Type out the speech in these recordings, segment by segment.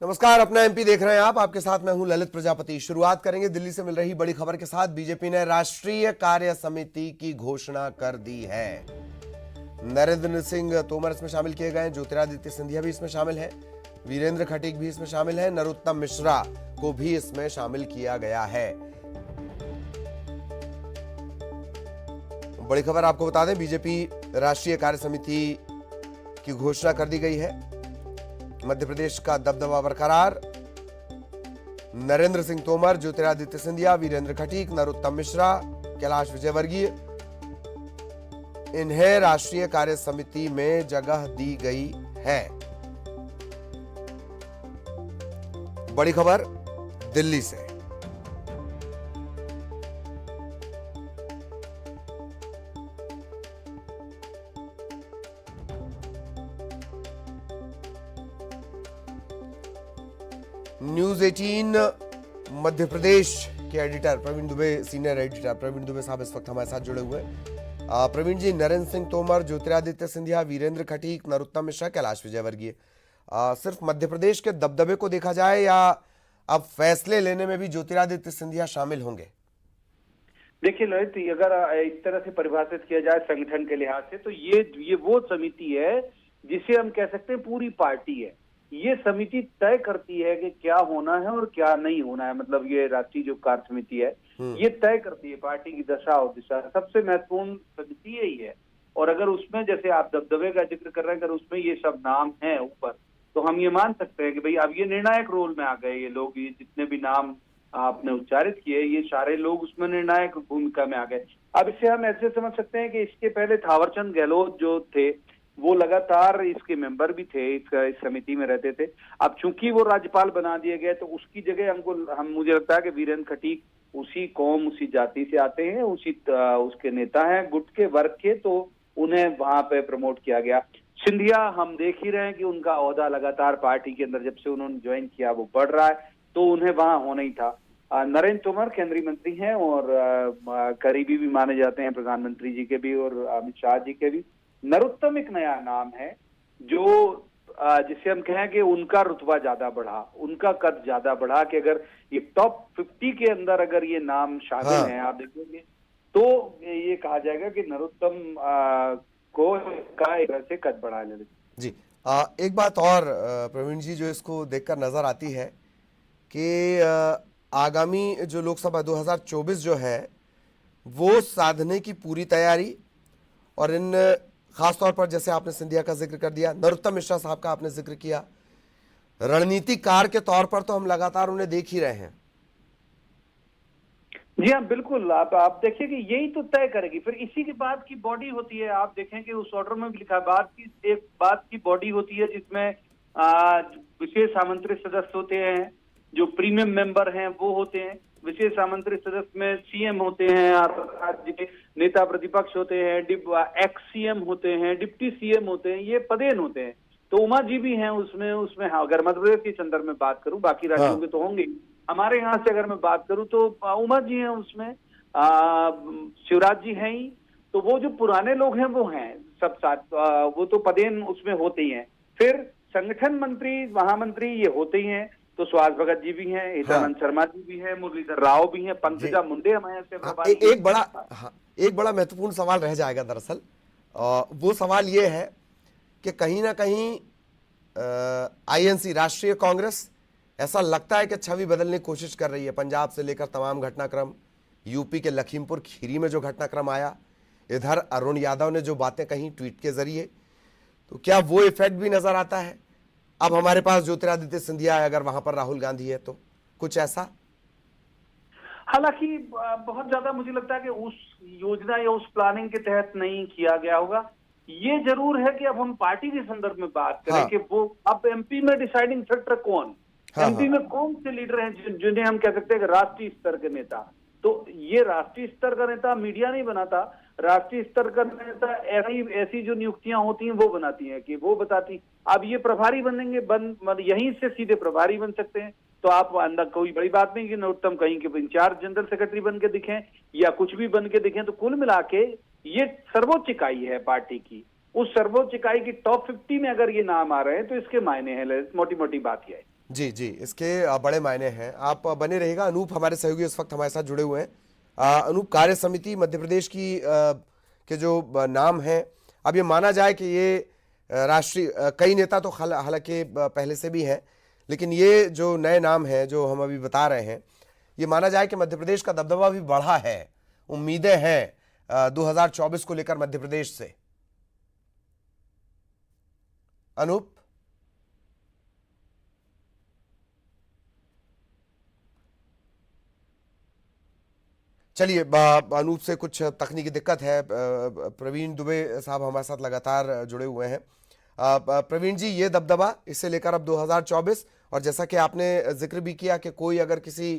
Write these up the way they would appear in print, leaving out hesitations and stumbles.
नमस्कार, अपना एमपी देख रहे हैं आप। आपके साथ मैं हूं ललित प्रजापति। शुरुआत करेंगे दिल्ली से मिल रही बड़ी खबर के साथ। बीजेपी ने राष्ट्रीय कार्य समिति की घोषणा कर दी है। नरेंद्र सिंह तोमर इसमें शामिल किए गए, ज्योतिरादित्य सिंधिया भी इसमें शामिल है, वीरेंद्र खटीक भी इसमें शामिल है, नरोत्तम मिश्रा को भी इसमें शामिल किया गया है। बड़ी खबर आपको बता दें, बीजेपी राष्ट्रीय कार्य समिति की घोषणा कर दी गई है। मध्य प्रदेश का दबदबा बरकरार। नरेंद्र सिंह तोमर, ज्योतिरादित्य सिंधिया, वीरेंद्र खटीक, नरोत्तम मिश्रा, कैलाश विजयवर्गीय, इन्हें राष्ट्रीय कार्य समिति में जगह दी गई है। बड़ी खबर दिल्ली से। न्यूज 18 मध्य प्रदेश के editor Praveen Dubey, senior editor Praveen Dubey साहब इस वक्त हमारे साथ जुड़े हुए हैं। प्रवीण जी, नरेंद्र सिंह तोमर, ज्योतिरादित्य सिंधिया, वीरेंद्र खटीक, नरोत्तम मिश्रा, कैलाश विजयवर्गीय, सिर्फ मध्य प्रदेश के दबदबे को देखा जाए या अब फैसले लेने में भी ज्योतिरादित्य सिंधिया शामिल होंगे? देखिए ललित, अगर इस तरह से परिभाषित किया जाए संगठन के लिहाज से, तो ये वो समिति है जिसे हम कह सकते हैं पूरी पार्टी है। ये समिति तय करती है कि क्या होना है और क्या नहीं होना है। मतलब ये राष्ट्रीय जो कार्य समिति है ये तय करती है पार्टी की दशा और दिशा। सबसे महत्वपूर्ण समिति यही है। और अगर उसमें, जैसे आप दबदबे का जिक्र कर रहे हैं, अगर उसमें ये सब नाम हैं ऊपर, तो हम ये मान सकते हैं कि भाई अब ये निर्णायक रोल में आ गए। ये लोग, ये जितने भी नाम आपने उच्चारित किए, ये सारे लोग उसमें निर्णायक भूमिका में आ गए। अब इसे हम ऐसे समझ सकते हैं कि इसके पहले थावरचंद गहलोत जो थे वो लगातार इसके मेंबर भी थे, इस समिति में रहते थे। अब चूंकि वो राज्यपाल बना दिए गए तो उसकी जगह मुझे लगता है कि वीरेंद्र खटीक उसी कौम, उसी जाति से आते हैं, उसके नेता हैं गुट के वर्ग के, तो उन्हें वहां पे प्रमोट किया गया। सिंधिया, हम देख ही रहे हैं कि उनका ओहदा लगातार पार्टी के अंदर जब से उन्होंने ज्वाइन किया वो बढ़ रहा है, तो उन्हें वहां होना ही था। नरेंद्र तोमर केंद्रीय मंत्री हैं और करीबी भी माने जाते हैं प्रधानमंत्री जी के भी और अमित शाह जी के भी। नरोत्तम एक नया नाम है जो जिसे हम कहें कि उनका रुतबा ज्यादा बढ़ा, उनका कद ज्यादा बढ़ा, कि अगर ये टॉप 50 के अंदर अगर ये नाम शामिल हैं, आप देखेंगे तो ये कहा जाएगा कि नरोत्तम को का एक तरह से कद बढ़ा ले जी। एक बात और प्रवीण जी जो इसको देखकर नजर आती है कि आगामी जो लोकसभा 2024 जो है वो साधने की पूरी तैयारी, और इन खासतौर पर जैसे आपने सिंधिया का जिक्र कर दिया, नरोत्तम मिश्रा साहब का आपने जिक्र किया, रणनीतिकार के तौर पर तो हम लगातार उन्हें देख ही रहे हैं। जी हाँ, बिल्कुल। आप देखिए कि यही तो तय करेगी। फिर इसी के बाद की बॉडी होती है, आप देखें कि उस ऑर्डर में भी लिखा है, एक बात की बॉडी होती है जिसमें विशेष आमंत्रित सदस्य होते हैं, जो प्रीमियम मेंबर हैं वो होते हैं। विशेष आमंत्रित सदस्य में सीएम होते हैं, राज्य के नेता प्रतिपक्ष होते हैं, एक्स सीएम होते हैं, डिप्टी सीएम होते हैं, ये पदेन होते हैं। तो उमा जी भी हैं उसमें अगर मध्य प्रदेश के संदर्भ में बात करूं, बाकी राज्यों के तो होंगे, हमारे यहाँ से अगर मैं बात करूं तो उमा जी हैं उसमें, शिवराज जी हैं ही। तो वो जो पुराने लोग हैं वो हैं सब साथ, वो तो पदेन उसमें होते ही हैं। फिर संगठन मंत्री, महामंत्री ये होते ही हैं, तो सुहास भगत जी भी हैं, हितानंद शर्मा जी भी हैं, मुरलीधर राव भी हैं, पंकजा मुंडे हमारे यहाँ से एक बड़ा महत्वपूर्ण सवाल रह जाएगा दरअसल। वो सवाल ये है कि कहीं ना कहीं आईएनसी, राष्ट्रीय कांग्रेस, ऐसा लगता है कि छवि बदलने की कोशिश कर रही है। पंजाब से लेकर तमाम घटनाक्रम, यूपी के लखीमपुर खीरी में जो घटनाक्रम आया, इधर अरुण यादव ने जो बातें कही ट्वीट के जरिए, तो क्या वो इफेक्ट भी नजर आता है? अब हमारे पास ज्योतिरादित्य सिंधिया है, अगर वहां पर राहुल गांधी है तो कुछ ऐसा? हालांकि बहुत ज्यादा मुझे लगता है कि उस योजना या उस प्लानिंग के तहत नहीं किया गया होगा। ये जरूर है कि अब हम पार्टी के संदर्भ में बात करें कि वो अब एमपी में डिसाइडिंग फैक्टर कौन, एमपी में कौन से लीडर हैं जिन्हें हम कह सकते हैं कि राष्ट्रीय स्तर के नेता। तो ये राष्ट्रीय स्तर का नेता मीडिया नहीं बनाता, राष्ट्रीय स्तर का नेता ऐसी जो नियुक्तियां होती हैं वो बनाती हैं, कि वो बताती। अब ये प्रभारी बनेंगे, यहीं से सीधे प्रभारी बन सकते हैं। तो आप अंदर कोई बड़ी बात नहीं कि नरोत्तम कहीं के इंचार्ज जनरल सेक्रेटरी बन के दिखें या कुछ भी बन के दिखें। तो कुल मिला के ये सर्वोच्च इकाई है पार्टी की। उस सर्वोच्च इकाई की टॉप 50 में अगर ये नाम आ रहे हैं तो इसके मायने हैं। मोटी मोटी बात यह है। जी जी, इसके बड़े मायने हैं। आप बने रहिएगा। अनूप हमारे सहयोगी इस वक्त हमारे साथ जुड़े हुए हैं। अनूप, कार्य समिति मध्य प्रदेश की के जो नाम हैं, अब ये माना जाए कि ये राष्ट्रीय कई नेता तो हालांकि पहले से भी हैं, लेकिन ये जो नए नाम हैं जो हम अभी बता रहे हैं, ये माना जाए कि मध्य प्रदेश का दबदबा भी बढ़ा है, उम्मीदें हैं 2024 को लेकर मध्य प्रदेश से। अनूप, चलिए, अनूप से कुछ तकनीकी दिक्कत है। प्रवीण दुबे साहब हमारे साथ लगातार जुड़े हुए हैं। प्रवीण जी, ये दबदबा इसे लेकर अब 2024, और जैसा कि आपने जिक्र भी किया कि कोई अगर किसी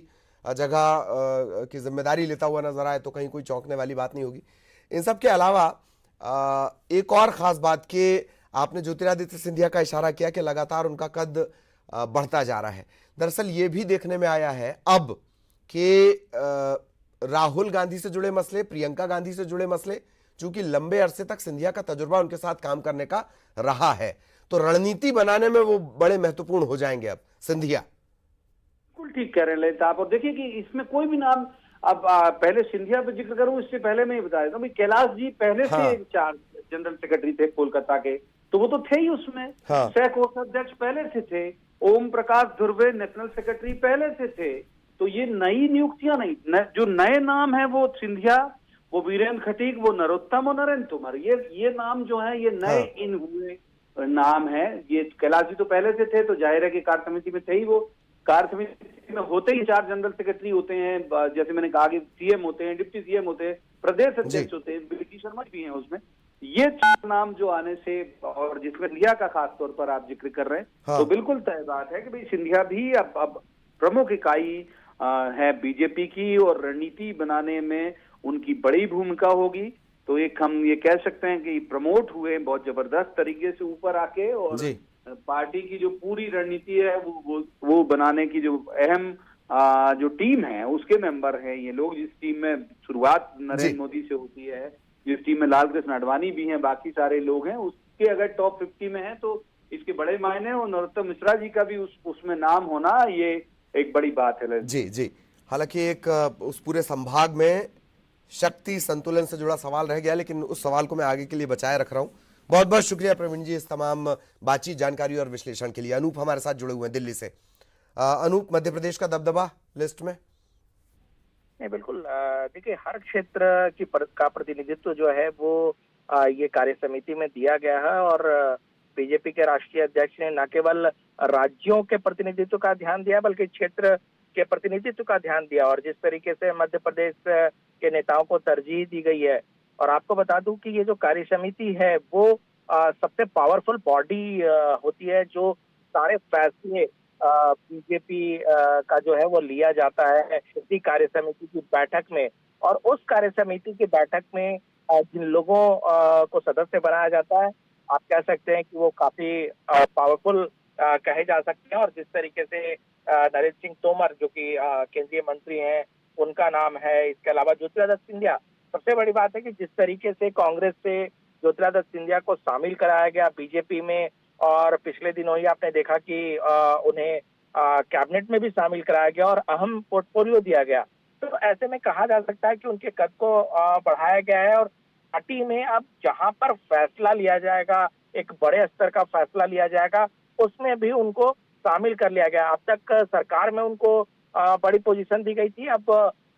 जगह की जिम्मेदारी लेता हुआ नजर आए तो कहीं कोई चौंकने वाली बात नहीं होगी। इन सब के अलावा एक और खास बात कि आपने ज्योतिरादित्य सिंधिया का इशारा किया कि लगातार उनका कद बढ़ता जा रहा है। दरअसल ये भी देखने में आया है अब कि राहुल गांधी से जुड़े मसले, प्रियंका गांधी से जुड़े मसले, चूंकि लंबे अरसे तक सिंधिया का तजुर्बा उनके साथ काम करने का रहा है, तो रणनीति बनाने में वो बड़े महत्वपूर्ण हो जाएंगे अब सिंधिया। बिल्कुल ठीक कह रहे हैं ललित आप। और देखिए कि इसमें कोई भी नाम, अब पहले सिंधिया पे जिक्र करूं, इससे पहले मैं ये बता देता हूं, कैलाश जी पहले से हाँ। चार जनरल सेक्रेटरी थे कोलकाता के, तो वो तो थे ही उसमें। हाँ। सह कोषाध्यक्ष पहले से थे। ओम प्रकाश धुर्वे नेशनल सेक्रेटरी पहले से थे। तो ये नई नियुक्तियां नहीं, जो नए नाम है वो सिंधिया, वो वीरेंद्र खटीक, वो नरोत्तम और नरेंद्र तोमर, ये नाम जो है ये नए हाँ। इन हुए नाम है। ये कैलाश जी तो पहले से थे, तो जाहिर है कि कार्य समिति में थे ही। वो कार्य समिति में होते ही 4 जनरल सेक्रेटरी होते हैं, जैसे मैंने कहा कि सीएम होते हैं, डिप्टी सीएम होते हैं, प्रदेश अध्यक्ष होते हैं, बीटी शर्मा भी हैं उसमें। ये 4 नाम जो आने से, और जिसमें सिंधिया का खास तौर पर आप जिक्र कर रहे हैं, हाँ। तो बिल्कुल तय बात है कि भाई सिंधिया भी अब प्रमुख इकाई है बीजेपी की, और रणनीति बनाने में उनकी बड़ी भूमिका होगी। तो एक हम ये कह सकते हैं कि प्रमोट हुए बहुत जबरदस्त तरीके से ऊपर आके, और पार्टी की जो पूरी रणनीति है वो बनाने की जो अहम जो टीम है उसके मेंबर हैं ये लोग। जिस टीम में शुरुआत नरेंद्र मोदी से होती है, जिस टीम में लाल कृष्ण आडवाणी भी हैं, बाकी सारे लोग हैं, उसके अगर टॉप 50 में है तो इसके बड़े मायने। और नरोत्तम मिश्रा जी का भी उसमें नाम होना ये एक बड़ी बात है। जी जी, हालांकि एक उस पूरे संभाग में शक्ति संतुलन से जुड़ा सवाल रह गया, लेकिन उस सवाल को मैं आगे के लिए बचाए रख रहा हूं। बहुत बहुत शुक्रिया प्रवीण जी इस तमाम बातचीत, जानकारी और विश्लेषण के लिए। अनूप हमारे साथ जुड़े हुए हैं दिल्ली से। अनूप, मध्य प्रदेश का दबदबा लिस्ट में? नहीं, बिल्कुल। देखिए, हर क्षेत्र का प्रतिनिधित्व जो है वो ये कार्य समिति में दिया गया है, और बीजेपी के राष्ट्रीय अध्यक्ष ने न केवल राज्यों के प्रतिनिधित्व का ध्यान दिया बल्कि क्षेत्र के प्रतिनिधित्व का ध्यान दिया। और जिस तरीके से मध्य प्रदेश के नेताओं को तरजीह दी गई है, और आपको बता दूं कि ये जो कार्य समिति है वो सबसे पावरफुल बॉडी होती है, जो सारे फैसले बीजेपी का जो है वो लिया जाता है इसी कार्य समिति की बैठक में। और उस कार्य समिति की बैठक में जिन लोगों को सदस्य बनाया जाता है, आप कह सकते हैं कि वो काफी पावरफुल कहे जा सकते हैं। और जिस तरीके से नरेंद्र सिंह तोमर जो कि केंद्रीय मंत्री हैं, उनका नाम है। इसके अलावा ज्योतिरादित्य सिंधिया, सबसे बड़ी बात है कि जिस तरीके से कांग्रेस से ज्योतिरादित्य सिंधिया को शामिल कराया गया बीजेपी में, और पिछले दिनों ही आपने देखा कि उन्हें कैबिनेट में भी शामिल कराया गया और अहम पोर्टफोलियो दिया गया, तो ऐसे में कहा जा सकता है कि उनके कद को बढ़ाया गया है। और पार्टी में अब जहां पर फैसला लिया जाएगा, एक बड़े स्तर का फैसला लिया जाएगा, उसमें भी उनको शामिल कर लिया गया। अब तक सरकार में उनको बड़ी पोजीशन दी गई थी, अब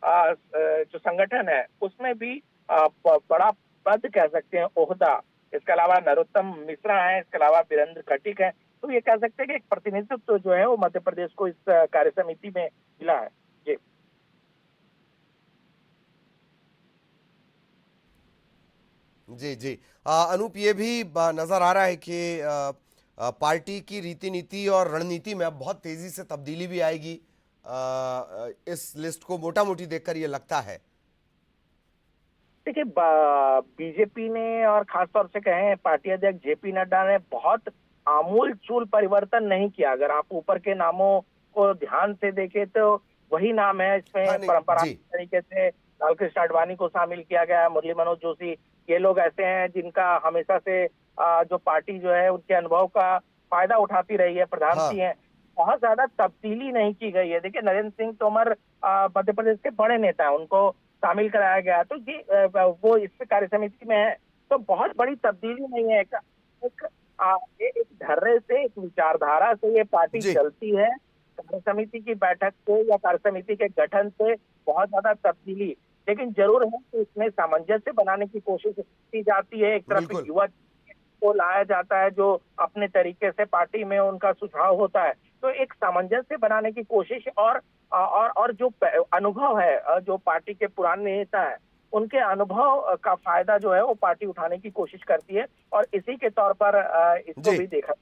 जो संगठन है उसमें भी बड़ा पद कह सकते हैं, ओहदा। इसके अलावा नरोत्तम मिश्रा है, इसके अलावा वीरेंद्र खटीक है। तो ये कह सकते हैं कि एक प्रतिनिधित्व जो है वो मध्य प्रदेश को इस कार्य समिति में मिला है। जी जी जी, अनूप, ये भी नजर आ रहा है कि पार्टी की रीति नीति और रणनीति में अब बहुत तेजी से तब्दीली भी आएगी। इस लिस्ट को मोटा मोटी देखकर ये लगता है। देखिए, बीजेपी ने और खासतौर से कहें पार्टी अध्यक्ष जेपी नड्डा ने बहुत आमूल चूल परिवर्तन नहीं किया। अगर आप ऊपर के नामों को ध्यान से देखें तो वही नाम है। इसमें परंपरागत तरीके से लालकृष्ण आडवाणी को शामिल किया गया, मुरली मनोज जोशी, ये लोग ऐसे हैं जिनका हमेशा से जो पार्टी जो है उनके अनुभव का फायदा उठाती रही है, प्रधानमंत्री हैं। बहुत ज्यादा तब्दीली नहीं की गई है। देखिए नरेंद्र सिंह तोमर मध्य प्रदेश के बड़े नेता हैं, उनको शामिल कराया गया, तो ये वो इस कार्य समिति में है, तो बहुत बड़ी तब्दीली नहीं है। एक ढर्रे से, एक विचारधारा से ये पार्टी जी चलती है। कार्य समिति की बैठक से या कार्य समिति के गठन से बहुत ज्यादा तब्दीली, लेकिन जरूर है कि इसमें सामंजस्य बनाने की कोशिश की जाती है। एक तरफ बिल्कुल। युवा को लाया जाता है जो अपने तरीके से पार्टी में उनका सुझाव होता है, तो एक सामंजस्य बनाने की कोशिश और जो अनुभव है, जो पार्टी के पुराने नेता है उनके अनुभव का फायदा जो है वो पार्टी उठाने की कोशिश करती है, और इसी के तौर पर इसको जी भी देखा।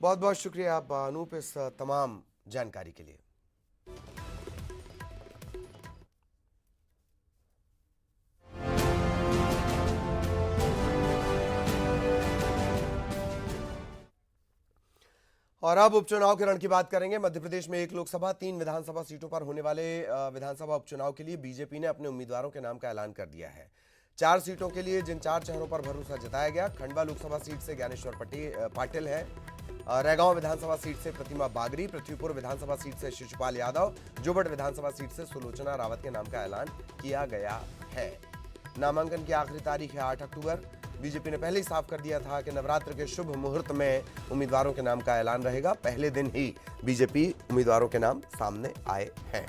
बहुत बहुत शुक्रिया अनूप इस तमाम जानकारी के लिए। और अब उपचुनाव के रण की बात करेंगे। मध्य प्रदेश में 1 लोकसभा 3 विधानसभा सीटों पर होने वाले विधानसभा उपचुनाव के लिए बीजेपी ने अपने उम्मीदवारों के नाम का ऐलान कर दिया है। 4 सीटों के लिए जिन 4 चेहरों पर भरोसा जताया गया, खंडवा लोकसभा सीट से ज्ञानेश्वर पाटिल है, रैगांव विधानसभा सीट से प्रतिमा बागरी, पृथ्वीपुर विधानसभा सीट से शिशुपाल यादव, जोबट विधानसभा सीट से सुलोचना रावत के नाम का ऐलान किया गया है। नामांकन की आखिरी तारीख है 8 अक्टूबर। बीजेपी ने पहले ही साफ कर दिया था कि नवरात्र के शुभ मुहूर्त में उम्मीदवारों के नाम का ऐलान रहेगा। पहले दिन ही बीजेपी उम्मीदवारों के नाम सामने आए हैं।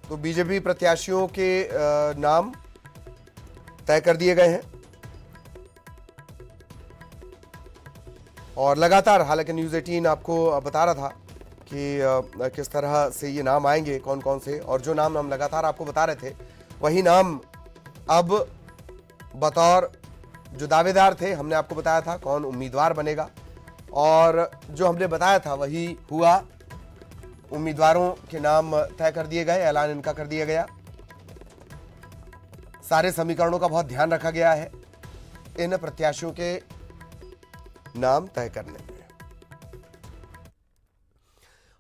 तो बीजेपी प्रत्याशियों के नाम तय कर दिए गए हैं और लगातार, हालांकि न्यूज़ 18 आपको बता रहा था कि किस तरह से ये नाम आएंगे, कौन कौन से, और जो नाम हम लगातार आपको बता रहे थे वही नाम अब बतौर जो दावेदार थे हमने आपको बताया था कौन उम्मीदवार बनेगा, और जो हमने बताया था वही हुआ। उम्मीदवारों के नाम तय कर दिए गए, ऐलान इनका कर दिया गया। सारे समीकरणों का बहुत ध्यान रखा गया है इन प्रत्याशियों के नाम तय करने में।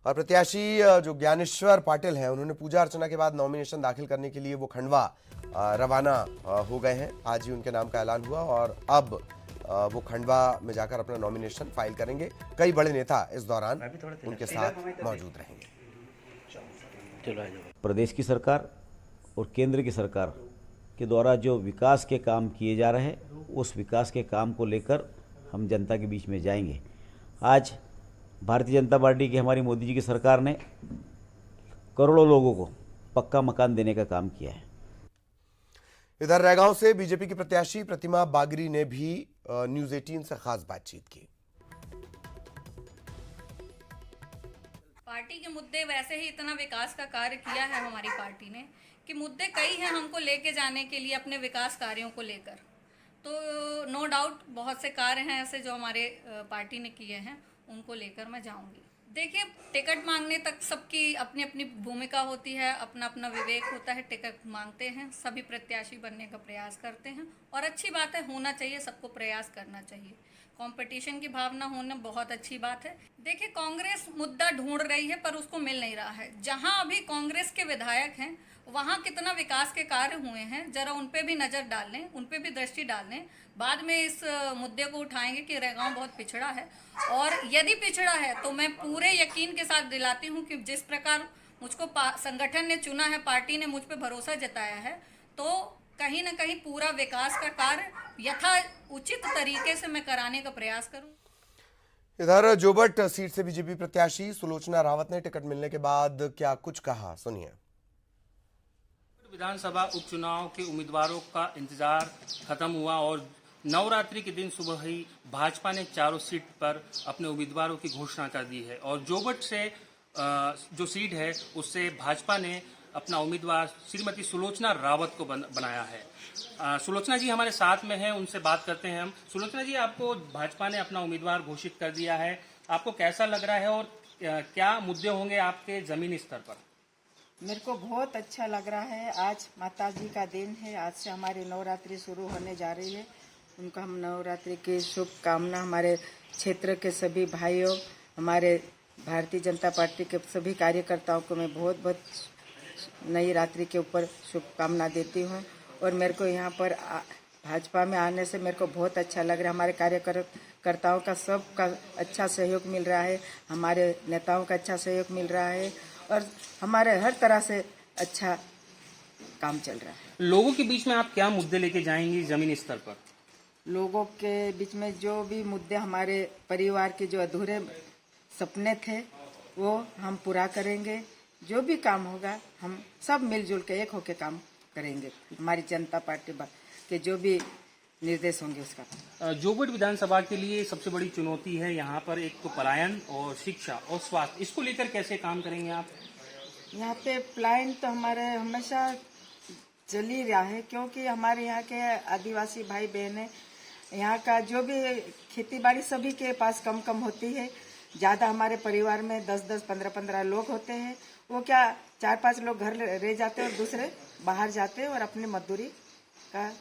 और प्रत्याशी जो ज्ञानेश्वर पाटिल हैं, उन्होंने पूजा अर्चना के बाद नॉमिनेशन दाखिल करने के लिए वो खंडवा रवाना हो गए हैं। आज ही उनके नाम का ऐलान हुआ और अब वो खंडवा में जाकर अपना नॉमिनेशन फाइल करेंगे। कई बड़े नेता इस दौरान उनके साथ मौजूद रहेंगे। प्रदेश की सरकार और केंद्र की सरकार के द्वारा जो विकास के काम किए जा रहे हैं, उस विकास के काम को लेकर हम जनता के बीच में जाएंगे। आज भारतीय जनता पार्टी की, हमारी मोदी जी की सरकार ने करोड़ों लोगों को पक्का मकान देने का काम किया है। इधर रैगांव से बीजेपी की प्रत्याशी प्रतिमा बागरी ने भी न्यूज़ 18 से खास बातचीत की। पार्टी के मुद्दे, वैसे ही इतना विकास का कार्य किया है हमारी पार्टी ने कि मुद्दे कई हैं हमको लेके जाने के लिए अपने विकास कार्यों को लेकर। तो नो डाउट बहुत से कार्य हैं ऐसे जो हमारे पार्टी ने किए हैं, उनको लेकर मैं जाऊंगी। देखिए, टिकट मांगने तक सबकी अपनी अपनी भूमिका होती है, अपना अपना विवेक होता है। टिकट मांगते हैं, सभी प्रत्याशी बनने का प्रयास करते हैं और अच्छी बात है, होना चाहिए, सबको प्रयास करना चाहिए। कंपटीशन की भावना होना बहुत अच्छी बात है। देखिए, कांग्रेस मुद्दा ढूंढ रही है पर उसको मिल नहीं रहा है। जहां अभी कांग्रेस के विधायक हैं वहां कितना विकास के कार्य हुए हैं, जरा उन पे भी नजर डाल लें, उन पे भी दृष्टि डाल लें। बाद में इस मुद्दे को उठाएंगे कि रैगांव बहुत पिछड़ा है, और यदि पिछड़ा है तो मैं पूरे यकीन के साथ दिलाती हूँ कि जिस प्रकार मुझको संगठन ने चुना है, पार्टी ने मुझ पे भरोसा जताया है, तो कहीं ना कहीं पूरा विकास का कार्य यथा उचित तरीके से मैं कराने का प्रयास करूं। इधर जोबट सीट से बीजेपी प्रत्याशी सुलोचना रावत ने टिकट मिलने के बाद क्या कुछ कहा, सुनिए। विधानसभा उपचुनाव के उम्मीदवारों का इंतजार खत्म हुआ और नवरात्रि के दिन सुबह ही भाजपा ने चारों सीट पर अपने उम्मीदवारों की घोषणा कर दी है और जोबट से जो सीट है उससे भाजपा ने अपना उम्मीदवार श्रीमती सुलोचना रावत को बनाया है। सुलोचना जी हमारे साथ में हैं, उनसे बात करते हैं हम। सुलोचना जी, आपको भाजपा ने अपना उम्मीदवार घोषित कर दिया है, आपको कैसा लग रहा है और क्या मुद्दे होंगे आपके जमीनी स्तर पर? मेरे को बहुत अच्छा लग रहा है। आज माताजी का दिन है, आज से हमारी नवरात्रि शुरू होने जा रही है। उनका हम नवरात्रि की शुभकामना हमारे क्षेत्र के सभी भाइयों, हमारे भारतीय जनता पार्टी के सभी कार्यकर्ताओं को मैं बहुत बहुत नई रात्रि के ऊपर शुभकामना देती हूँ। और मेरे को यहाँ पर भाजपा में आने से मेरे को बहुत अच्छा लग रहा है। हमारे कार्यकर्ताओं का सबका अच्छा सहयोग मिल रहा है, हमारे नेताओं का अच्छा सहयोग मिल रहा है और हमारे हर तरह से अच्छा काम चल रहा है। लोगों के बीच में आप क्या मुद्दे लेके जाएंगी जमीनी स्तर पर? लोगों के बीच में जो भी मुद्दे, हमारे परिवार के जो अधूरे सपने थे वो हम पूरा करेंगे। जो भी काम होगा हम सब मिलजुल के एक होके काम करेंगे। हमारी जनता पार्टी के जो भी निर्देश होंगे उसका। जोबट विधानसभा के लिए सबसे बड़ी चुनौती है यहाँ पर एक तो पलायन और शिक्षा और स्वास्थ्य, इसको लेकर कैसे काम करेंगे आप? यहाँ पे पलायन तो हमारे हमेशा चल ही रहा है, क्योंकि हमारे यहाँ के आदिवासी भाई बहन यहाँ का जो भी खेती बाड़ी सभी के पास कम कम होती है। ज़्यादा हमारे परिवार में 10-10, 15-15 लोग होते हैं। वो क्या 4-5 लोग घर रह जाते हैं और दूसरे बाहर जाते हैं और अपनी मजदूरी का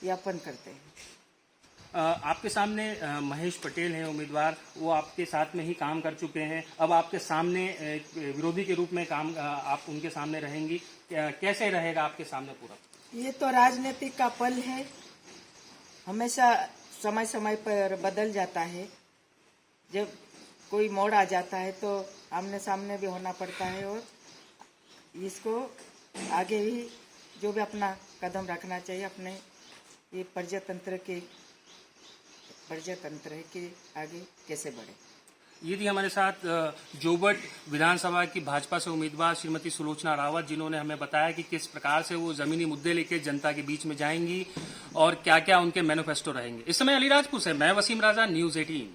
यापन करते हैं। आपके सामने महेश पटेल हैं उम्मीदवार, वो आपके साथ में ही काम कर चुके हैं। अब आपके सामने विरोधी के रूप में काम आप उनके सामने रहेंगी, कैसे रहेगा आपके सामने पूरा? ये तो राजनीतिक का पल है, हमेशा समय समय पर बदल जाता है। जब कोई मोड़ आ जाता है तो आमने सामने भी होना पड़ता है और इसको आगे भी जो भी अपना कदम रखना चाहिए। अपने ये प्रजातंत्र है कि आगे कैसे बढ़े। ये थी हमारे साथ जोबट विधानसभा की भाजपा से उम्मीदवार श्रीमती सुलोचना रावत, जिन्होंने हमें बताया कि किस प्रकार से वो जमीनी मुद्दे लेके जनता के बीच में जाएंगी और क्या क्या उनके मैनिफेस्टो रहेंगे। इस समय अलीराजपुर से मैं वसीम राजा, न्यूज़ 18।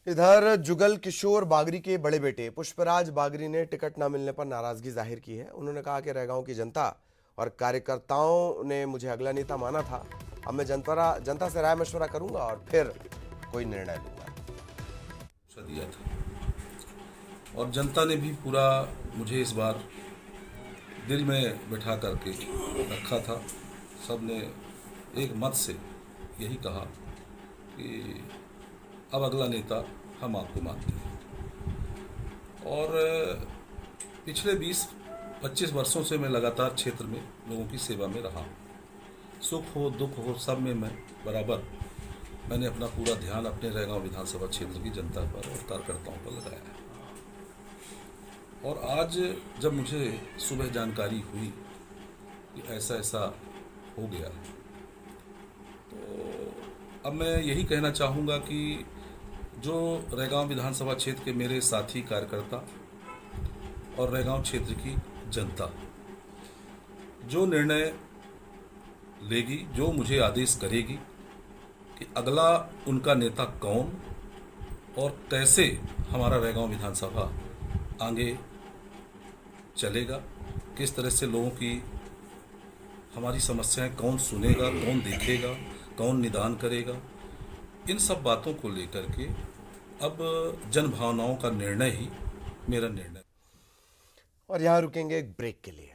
इधर जुगल किशोर बागरी के बड़े बेटे पुष्पराज बागरी ने टिकट न मिलने पर नाराजगी जाहिर की है। उन्होंने कहा कि रैगांव की जनता और कार्यकर्ताओं ने मुझे अगला नेता माना था। अब मैं जनता से राय मशवरा करूंगा और फिर कोई निर्णय लूंगा। दिया था और जनता ने भी पूरा मुझे इस बार दिल में बैठा करके रखा था। सबने एक मत से यही कहा कि अब अगला नेता हम आपको मानते हैं। और पिछले 20-25 वर्षों से मैं लगातार क्षेत्र में लोगों की सेवा में रहा। सुख हो दुख हो सब में मैं बराबर मैंने अपना पूरा ध्यान अपने रैगांव विधानसभा क्षेत्र की जनता पर और कार्यकर्ताओं पर लगाया है। और आज जब मुझे सुबह जानकारी हुई कि ऐसा ऐसा हो गया, तो अब मैं यही कहना चाहूँगा कि जो रैगांव विधानसभा क्षेत्र के मेरे साथी कार्यकर्ता और रैगांव क्षेत्र की जनता जो निर्णय लेगी, जो मुझे आदेश करेगी कि अगला उनका नेता कौन और कैसे हमारा रैगांव विधानसभा आगे चलेगा, किस तरह से लोगों की हमारी समस्याएं कौन सुनेगा, कौन देखेगा, कौन निदान करेगा, इन सब बातों को लेकर के अब जन भावनाओं का निर्णय ही मेरा निर्णय। और यहाँ रुकेंगे एक ब्रेक के लिए।